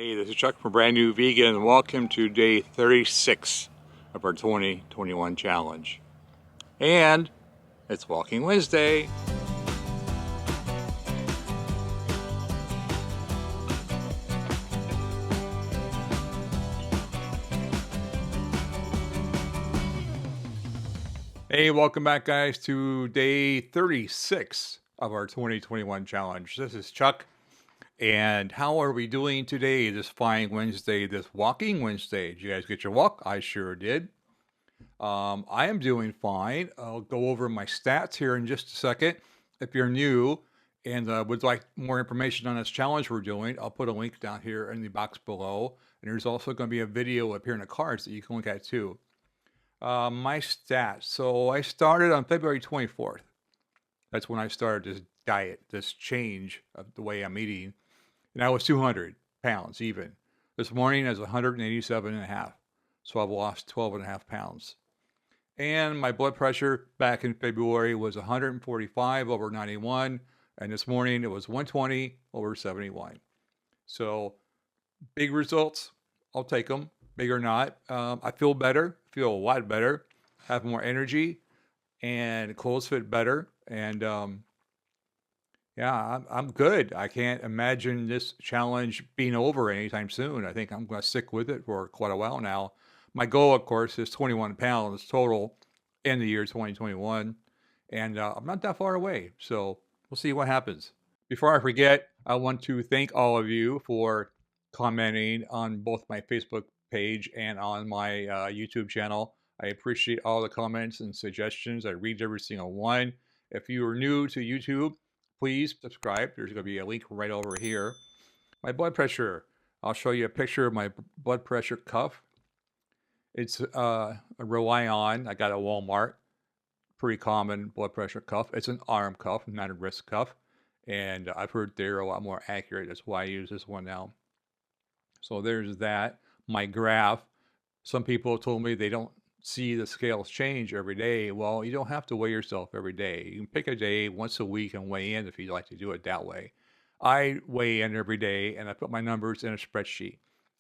Hey, this is Chuck from Brand New Vegan, and welcome to day 36 of our 2021 challenge. And it's Walking Wednesday. Hey, welcome back, guys, to day 36 of our 2021 challenge. This is Chuck. And how are we doing today, this fine Wednesday, this Walking Wednesday? Did you guys get your walk? I sure did. I am doing fine. I'll go over my stats here in just a second. If you're new and would like more information on this challenge we're doing, I'll put a link down here in the box below. And there's also going to be a video up here in the cards that you can look at too. My stats. So I started on February 24th. That's when I started this diet, this change of the way I'm eating. And I was 200 pounds even. This morning I was 187 and a half. So I've lost 12 and a half pounds. And my blood pressure back in February was 145 over 91. And this morning it was 120 over 71. So big results. I'll take them, big or not. I feel better, feel a lot better, have more energy, and clothes fit better. And yeah, I'm good. I can't imagine this challenge being over anytime soon. I think I'm going to stick with it for quite a while now. My goal, of course, is 21 pounds total in the year 2021. And I'm not that far away. So we'll see what happens. Before I forget, I want to thank all of you for commenting on both my Facebook page and on my YouTube channel. I appreciate all the comments and suggestions. I read every single one. If you are new to YouTube, please subscribe. There's going to be a link right over here. My blood pressure. I'll show you a picture of my blood pressure cuff. It's a relied. I got it at Walmart. Pretty common blood pressure cuff. It's an arm cuff, not a wrist cuff. And I've heard they're a lot more accurate. That's why I use this one now. So there's that. My graph. Some people told me they don't see the scales change every day. Well, you don't have to weigh yourself every day. You can pick a day once a week and weigh in if you'd like to do it that way. I weigh in every day and I put my numbers in a spreadsheet.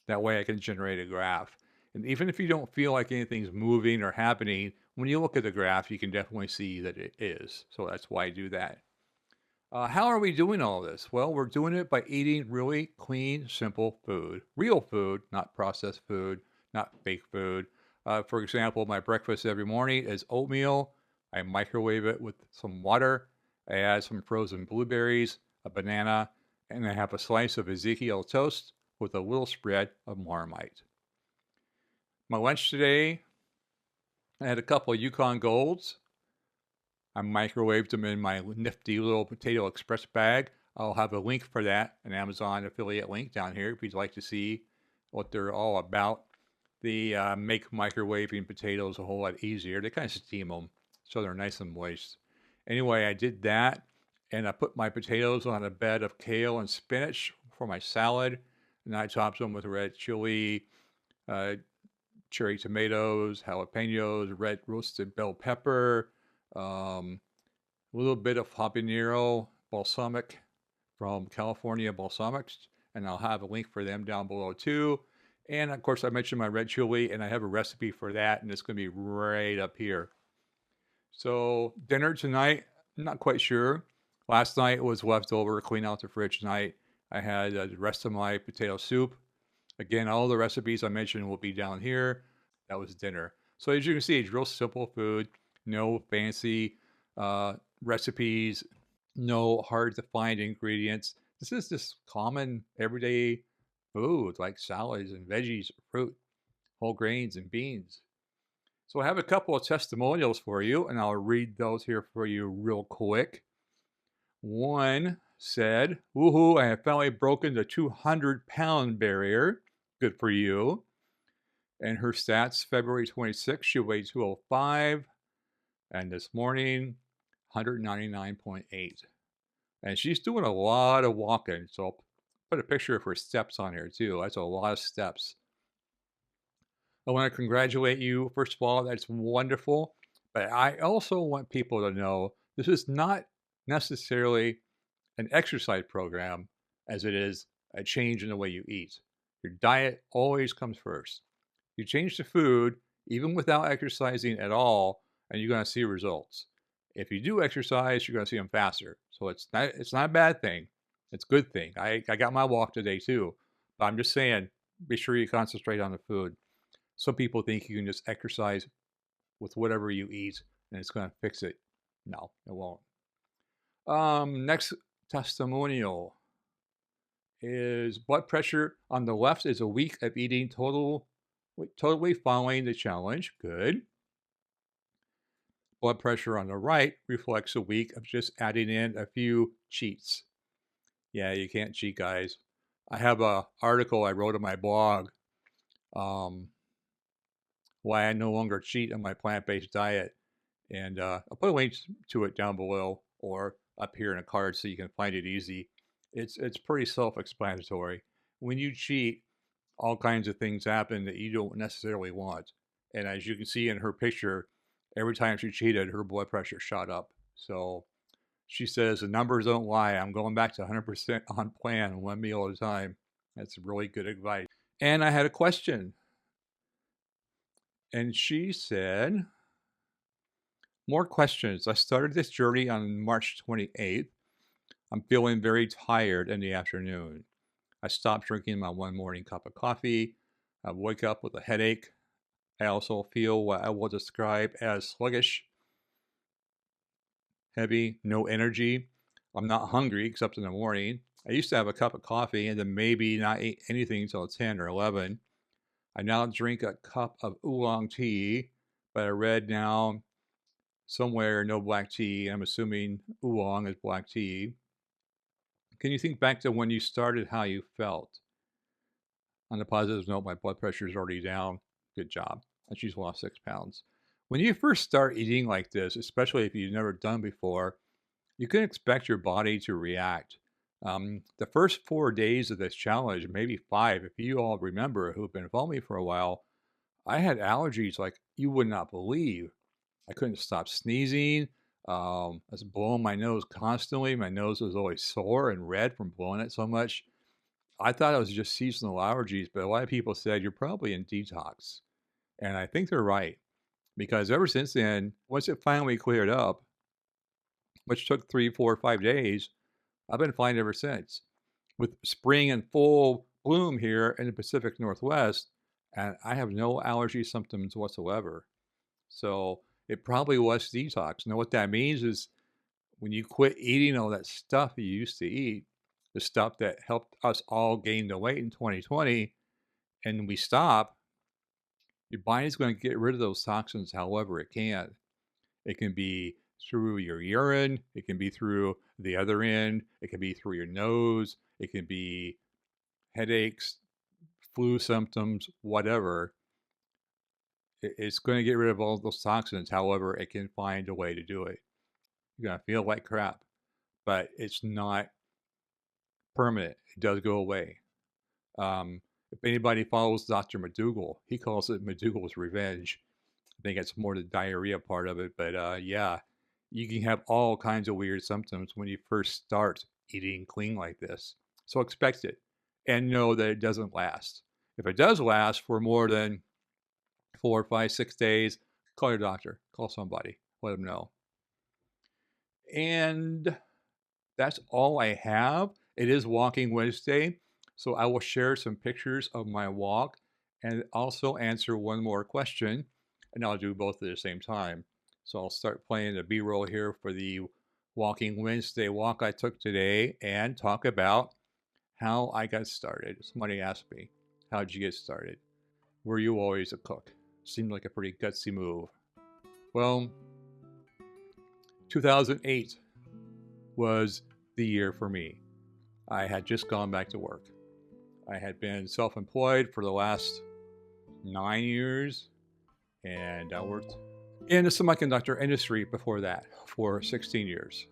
That way I can generate a graph. And even if you don't feel like anything's moving or happening, when you look at the graph, you can definitely see that it is. So that's why I do that. How are we doing all this? Well, we're doing it by eating really clean, simple food. Real food, not processed food, not fake food. For example, my breakfast every morning is oatmeal. I microwave it with some water. I add some frozen blueberries, a banana, and I have a slice of Ezekiel toast with a little spread of Marmite. My lunch today, I had a couple of Yukon Golds. I microwaved them in my nifty little potato express bag. I'll have a link for that, an Amazon affiliate link down here if you'd like to see what they're all about. They make microwaving potatoes a whole lot easier. They kind of steam them so they're nice and moist. Anyway, I did that, and I put my potatoes on a bed of kale and spinach for my salad, and I topped them with red chili, cherry tomatoes, jalapenos, red roasted bell pepper, a little bit of habanero balsamic from California Balsamics, and I'll have a link for them down below too. And of course, I mentioned my red chili, and I have a recipe for that, and it's going to be right up here. So dinner tonight, I'm not quite sure. Last night was leftover, clean out the fridge tonight. I had the rest of my potato soup. Again, all the recipes I mentioned will be down here. That was dinner. So as you can see, it's real simple food. No fancy recipes, no hard to find ingredients. This is just common everyday food like salads and veggies, fruit, whole grains and beans. So I have a couple of testimonials for you, and I'll read those here for you real quick. One said, "Woohoo, I have finally broken the 200-pound barrier. Good for you." And her stats, February 26th, she weighed 205. And this morning, 199.8. And she's doing a lot of walking. So I'll put a picture of her steps on here too. That's a lot of steps. I want to congratulate you. First of all, that's wonderful. But I also want people to know this is not necessarily an exercise program as it is a change in the way you eat. Your diet always comes first. You change the food, even without exercising at all, and you're going to see results. If you do exercise, you're going to see them faster. So it's not a bad thing. It's a good thing. I got my walk today too. But I'm just saying, be sure you concentrate on the food. Some people think you can just exercise with whatever you eat and it's going to fix it. No, it won't. Next testimonial is blood pressure on the left is a week of eating totally following the challenge. Good. Blood pressure on the right reflects a week of just adding in a few cheats. Yeah, you can't cheat, guys. I have a article I wrote on my blog, um, why I no longer cheat on my plant-based diet, and I'll put a link to it down below or up here in a card so you can find it easy. It's pretty self-explanatory. When you cheat, all kinds of things happen that you don't necessarily want. And as you can see in her picture, every time she cheated, her blood pressure shot up. So she says, the numbers don't lie. I'm going back to 100% on plan, one meal at a time. That's really good advice. And I had a question. And she said, more questions. I started this journey on March 28th. I'm feeling very tired in the afternoon. I stopped drinking my one morning cup of coffee. I wake up with a headache. I also feel what I will describe as sluggish, heavy, no energy. I'm not hungry except in the morning. I used to have a cup of coffee and then maybe not eat anything until 10 or 11. I now drink a cup of oolong tea, but I read now somewhere no black tea. I'm assuming oolong is black tea. Can you think back to when you started, how you felt? On a positive note, my blood pressure is already down. Good job. And she's lost 6 pounds. When you first start eating like this, especially if you've never done before, you can expect your body to react. The first 4 days of this challenge, maybe 5, if you all remember who've been following me for a while, I had allergies like you would not believe. I couldn't stop sneezing. I was blowing my nose constantly. My nose was always sore and red from blowing it so much. I thought it was just seasonal allergies, but a lot of people said you're probably in detox. And I think they're right because ever since then, once it finally cleared up, which took 3, 4, 5 days, I've been fine ever since. With spring in full bloom here in the Pacific Northwest, and I have no allergy symptoms whatsoever. So it probably was detox. Now, what that means is when you quit eating all that stuff you used to eat, the stuff that helped us all gain the weight in 2020, and we stop, your body's going to get rid of those toxins however it can. It can be through your urine, it can be through the other end, it can be through your nose, it can be headaches, flu symptoms, whatever. It's going to get rid of all those toxins however it can find a way to do it. You're going to feel like crap, but it's not permanent. It does go away. If anybody follows Dr. McDougall, he calls it McDougall's revenge. I think it's more the diarrhea part of it, but yeah, you can have all kinds of weird symptoms when you first start eating clean like this. So expect it and know that it doesn't last. If it does last for more than 4, 5, 6 days, call your doctor, call somebody, let them know. And that's all I have. It is Walking Wednesday, so I will share some pictures of my walk and also answer one more question, and I'll do both at the same time. So I'll start playing the B-roll here for the Walking Wednesday walk I took today and talk about how I got started. Somebody asked me, how'd you get started? Were you always a cook? Seemed like a pretty gutsy move. Well, 2008 was the year for me. I had just gone back to work. I had been self-employed for the last 9 years, and I worked in the semiconductor industry before that for 16 years.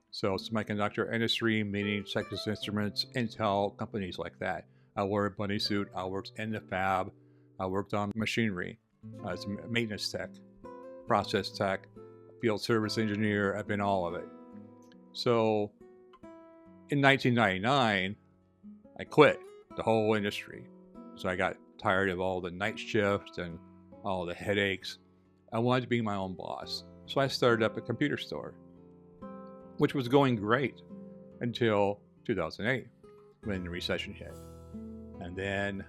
So semiconductor industry, meaning Texas Instruments, Intel, companies like that. I wore a bunny suit. I worked in the fab. I worked on machinery as a maintenance tech, process tech, field service engineer. I've been all of it. So in 1999, I quit the whole industry. So I got tired of all the night shifts and all the headaches. I wanted to be my own boss. So I started up a computer store, which was going great until 2008 when the recession hit. And then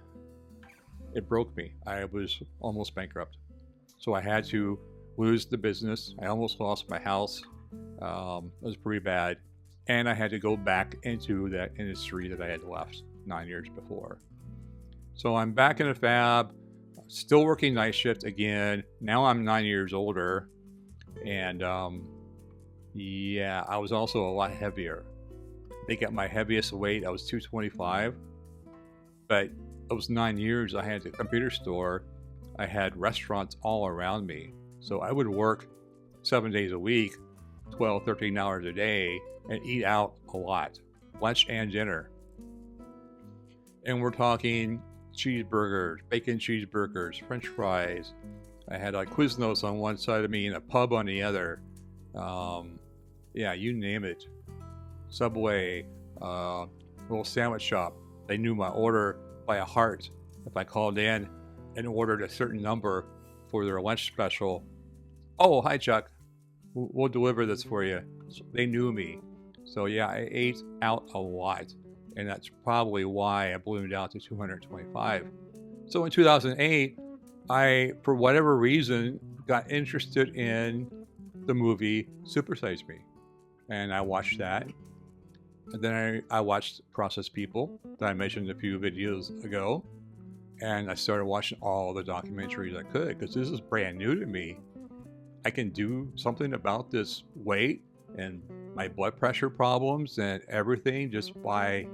it broke me. I was almost bankrupt. So I had to lose the business. I almost lost my house. It was pretty bad. And I had to go back into that industry that I had left 9 years before. So I'm back in a fab, still working night shift again. Now I'm 9 years older. And I was also a lot heavier. I think at my heaviest weight, I was 225. But those 9 years I had the computer store, I had restaurants all around me. So I would work 7 days a week, 12, 13 hours a day, and eat out a lot, lunch and dinner. And we're talking cheeseburgers, bacon cheeseburgers, French fries. I had like Quiznos on one side of me and a pub on the other. You name it. Subway, little sandwich shop. They knew my order by a heart. If I called in and ordered a certain number for their lunch special, oh, hi, Chuck. We'll deliver this for you. So they knew me. So I ate out a lot. And that's probably why I ballooned out to 225. So in 2008, I, for whatever reason, got interested in the movie Super Size Me. And I watched that. And then I watched Process People that I mentioned a few videos ago. And I started watching all the documentaries I could because this is brand new to me. I can do something about this weight and my blood pressure problems and everything just by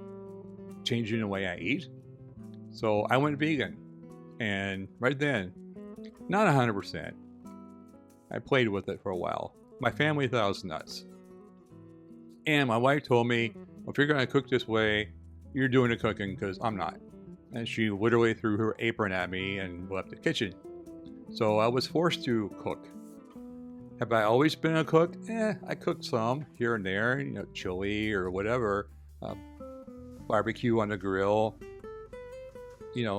changing the way I eat. So I went vegan. And right then, not 100%. I played with it for a while. My family thought I was nuts. And my wife told me, if you're going to cook this way, you're doing the cooking because I'm not. And she literally threw her apron at me and left the kitchen. So I was forced to cook. Have I always been a cook? I cooked some here and there, chili or whatever, barbecue on the grill,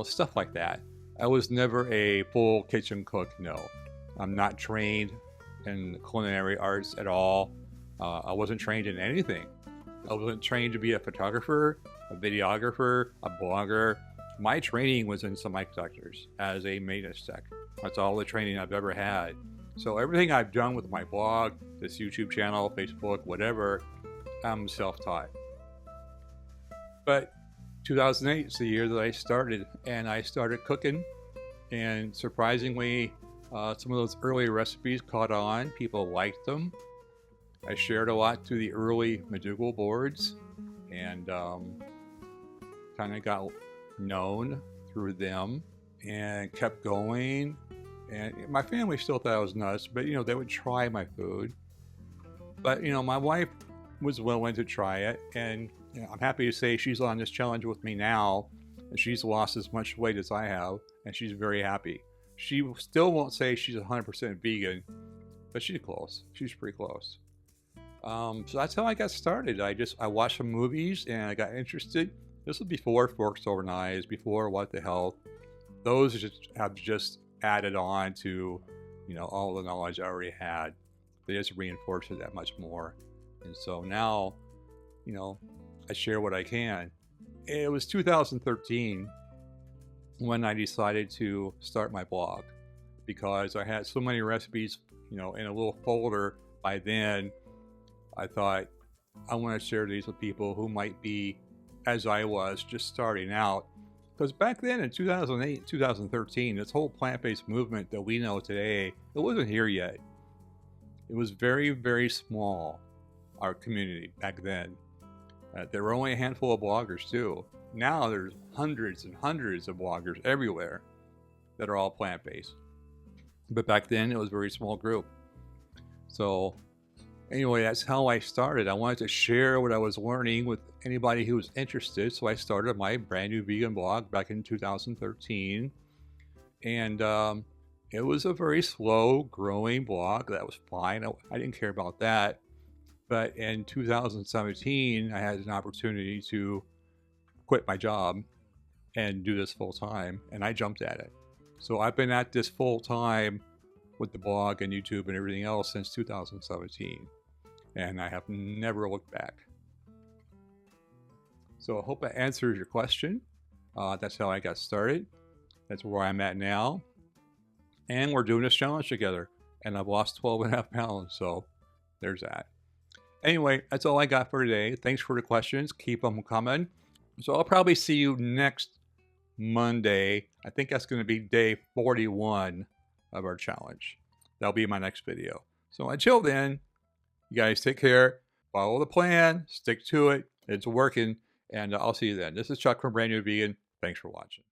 stuff like that. I was never a full kitchen cook, no. I'm not trained in culinary arts at all. I wasn't trained in anything. I wasn't trained to be a photographer, a videographer, a blogger. My training was in semiconductors as a maintenance tech. That's all the training I've ever had. So everything I've done with my blog, this YouTube channel, Facebook, whatever, I'm self-taught. But 2008 is the year that I started, and I started cooking. And surprisingly, some of those early recipes caught on. People liked them. I shared a lot through the early Madougal boards and kind of got known through them and kept going. And my family still thought I was nuts, but they would try my food. But my wife was willing to try it, and I'm happy to say she's on this challenge with me now, and she's lost as much weight as I have, and she's very happy. She still won't say she's 100% vegan, but she's close. She's pretty close. So that's how I got started. I watched some movies and I got interested. This was before Forks Over Knives, before What the Health. Those have just added on to, all the knowledge I already had. They just reinforced it that much more. And so now, I share what I can. It was 2013 when I decided to start my blog because I had so many recipes, in a little folder by then. I thought, I want to share these with people who might be, as I was, just starting out. Because back then in 2008, 2013, this whole plant-based movement that we know today, it wasn't here yet. It was very, very small, our community back then. There were only a handful of bloggers too. Now there's hundreds and hundreds of bloggers everywhere that are all plant-based. But back then it was a very small group. So anyway, that's how I started. I wanted to share what I was learning with anybody who was interested. So I started my brand new vegan blog back in 2013. And it was a very slow growing blog. That was fine. I didn't care about that. But in 2017, I had an opportunity to quit my job and do this full time, and I jumped at it. So I've been at this full time with the blog and YouTube and everything else since 2017, and I have never looked back. So I hope that answers your question. That's how I got started. That's where I'm at now. And we're doing this challenge together, and I've lost 12.5 pounds, so there's that. Anyway, that's all I got for today. Thanks for the questions. Keep them coming. So I'll probably see you next Monday. I think that's going to be day 41 of our challenge. That'll be my next video. So until then, you guys take care, follow the plan, stick to it. It's working, and I'll see you then. This is Chuck from Brand New Vegan. Thanks for watching.